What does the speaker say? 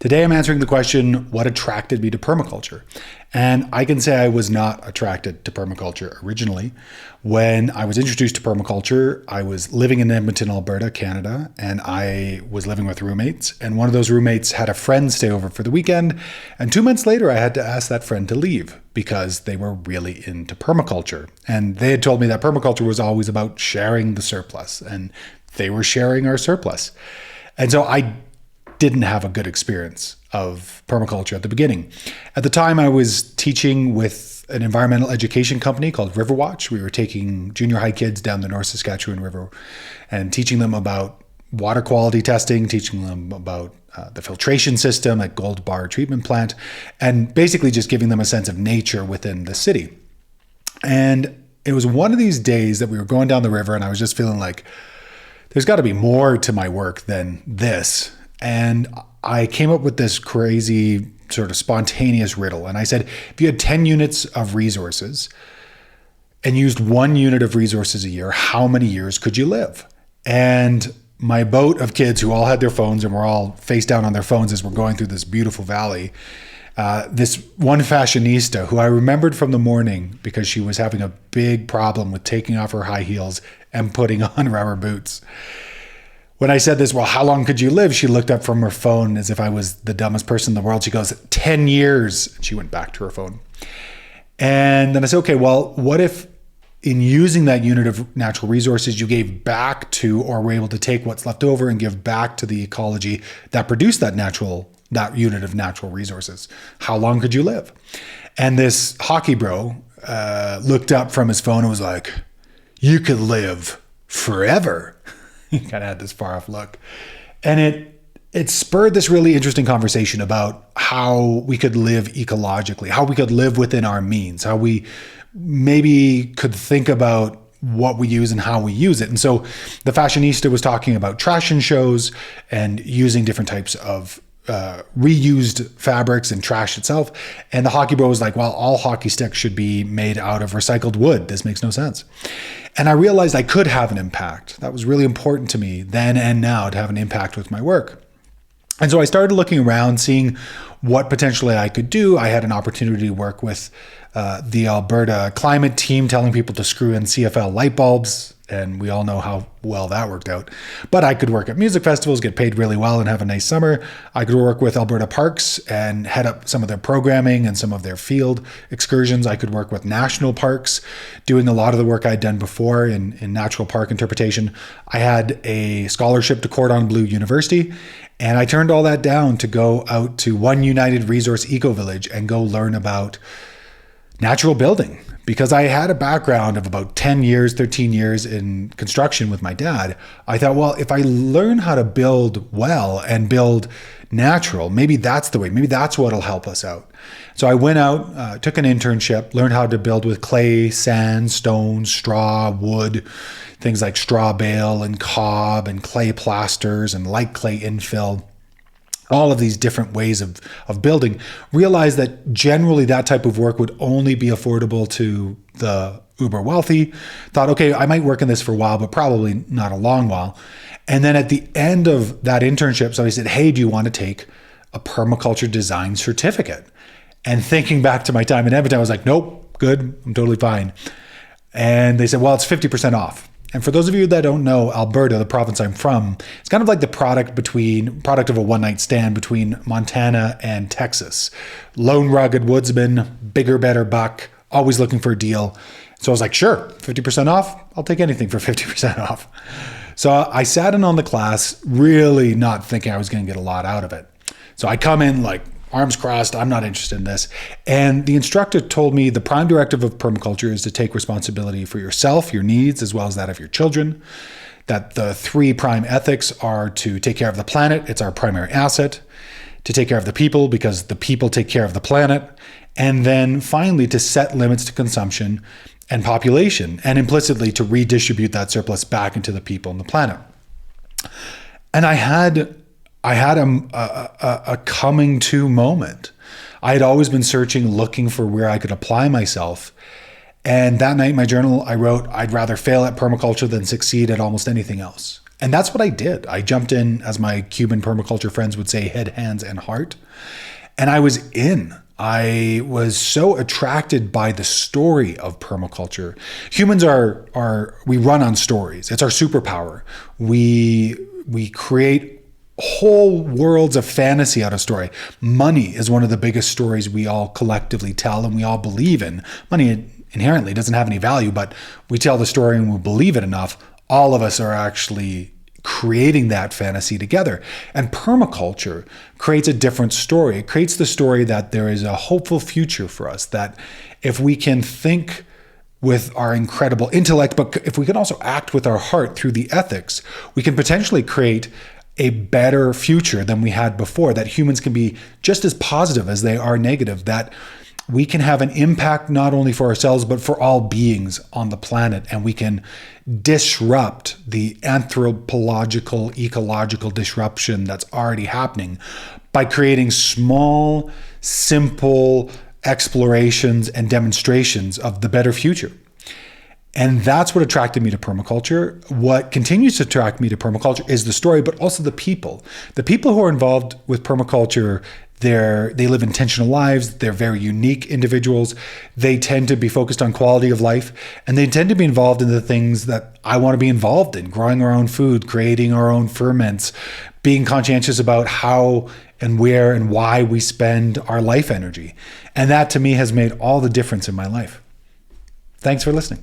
Today I'm answering the question, what attracted me to permaculture? And I can say I was not attracted to permaculture originally. When I was introduced to permaculture, I was living in Edmonton, Alberta, Canada, and I was living with roommates. And one of those roommates had a friend stay over for the weekend. And 2 months later, I had to ask that friend to leave because they were really into permaculture. And they had told me that permaculture was always about sharing the surplus, and they were sharing our surplus. And so I didn't have a good experience of permaculture at the beginning. At the time, I was teaching with an environmental education company called Riverwatch. We were taking junior high kids down the North Saskatchewan River and teaching them about water quality testing, teaching them about the filtration system at Gold Bar Treatment Plant, and basically just giving them a sense of nature within the city. And it was one of these days that we were going down the river, and I was just feeling like there's got to be more to my work than this. And I came up with this crazy sort of spontaneous riddle. And I said, if you had 10 units of resources and used 1 unit of resources a year, how many years could you live? And my boat of kids who all had their phones and were all face down on their phones as we're going through this beautiful valley, this one fashionista who I remembered from the morning because she was having a big problem with taking off her high heels and putting on rubber boots. When I said this, well, how long could you live? She looked up from her phone as if I was the dumbest person in the world. She goes, 10 years. And she went back to her phone. And then I said, okay, well, what if in using that unit of natural resources, you gave back to, or were able to take what's left over and give back to the ecology that produced that unit of natural resources? How long could you live? And this hockey bro looked up from his phone and was like, you could live forever. He kind of had this far off look. And it spurred this really interesting conversation about how we could live ecologically, how we could live within our means, how we maybe could think about what we use and how we use it. And so the fashionista was talking about trash and shows and using different types of reused fabrics and trash itself. And the hockey bro was like, well, all hockey sticks should be made out of recycled wood. This makes no sense. And I realized I could have an impact. That was really important to me then and now, to have an impact with my work. And so I started looking around, seeing what potentially I could do. I had an opportunity to work with the Alberta climate team, telling people to screw in CFL light bulbs. And we all know how well that worked out. But I could work at music festivals, get paid really well, and have a nice summer. I could work with Alberta Parks and head up some of their programming and some of their field excursions. I could work with national parks, doing a lot of the work I'd done before in natural park interpretation. I had a scholarship to Cordon Bleu University, and I turned all that down to go out to One United Resource Eco Village and go learn about natural building. Because I had a background of about 10 years, 13 years in construction with my dad, I thought, well, if I learn how to build well and build natural, maybe that's the way, maybe that's what'll help us out. So I went out, took an internship, learned how to build with clay, sand, stone, straw, wood, things like straw bale and cob and clay plasters and light clay infill. All of these different ways of building, realized that generally that type of work would only be affordable to the uber wealthy. Thought, okay, I might work in this for a while, but probably not a long while. And then at the end of that internship, somebody said, hey, do you want to take a Permaculture Design Certificate? And thinking back to my time in Edmonton, I was like, nope, good, I'm totally fine. And they said, well, it's 50% off. And for those of you that don't know, Alberta, the province I'm from, it's kind of like the product of a one-night stand between Montana and Texas. Lone rugged woodsman, bigger, better buck, always looking for a deal. So I was like, sure, 50% off. I'll take anything for 50% off. So I sat in on the class, really not thinking I was going to get a lot out of it. So I come in like, arms crossed, I'm not interested in this. And the instructor told me the prime directive of permaculture is to take responsibility for yourself, your needs, as well as that of your children. That the 3 prime ethics are to take care of the planet, it's our primary asset, to take care of the people because the people take care of the planet, and then finally to set limits to consumption and population, and implicitly to redistribute that surplus back into the people and the planet. And I had a coming to moment. I had always been searching, looking for where I could apply myself. And that night in my journal, I wrote, I'd rather fail at permaculture than succeed at almost anything else. And that's what I did. I jumped in, as my Cuban permaculture friends would say, head, hands, and heart. And I was in. I was so attracted by the story of permaculture. Humans we run on stories. It's our superpower. We create whole worlds of fantasy out of story. Money is one of the biggest stories we all collectively tell and we all believe in. Money inherently doesn't have any value, but we tell the story and we believe it enough. All of us are actually creating that fantasy together. And permaculture creates a different story. It creates the story that there is a hopeful future for us, that if we can think with our incredible intellect, but if we can also act with our heart through the ethics, we can potentially create a better future than we had before, that humans can be just as positive as they are negative, that we can have an impact not only for ourselves, but for all beings on the planet. And we can disrupt the anthropological, ecological disruption that's already happening by creating small, simple explorations and demonstrations of the better future. And that's what attracted me to permaculture. What continues to attract me to permaculture is the story, but also the people. The people who are involved with permaculture, they live intentional lives. They're very unique individuals. They tend to be focused on quality of life, and they tend to be involved in the things that I want to be involved in: growing our own food, creating our own ferments, being conscientious about how and where and why we spend our life energy. And that to me has made all the difference in my life. Thanks for listening.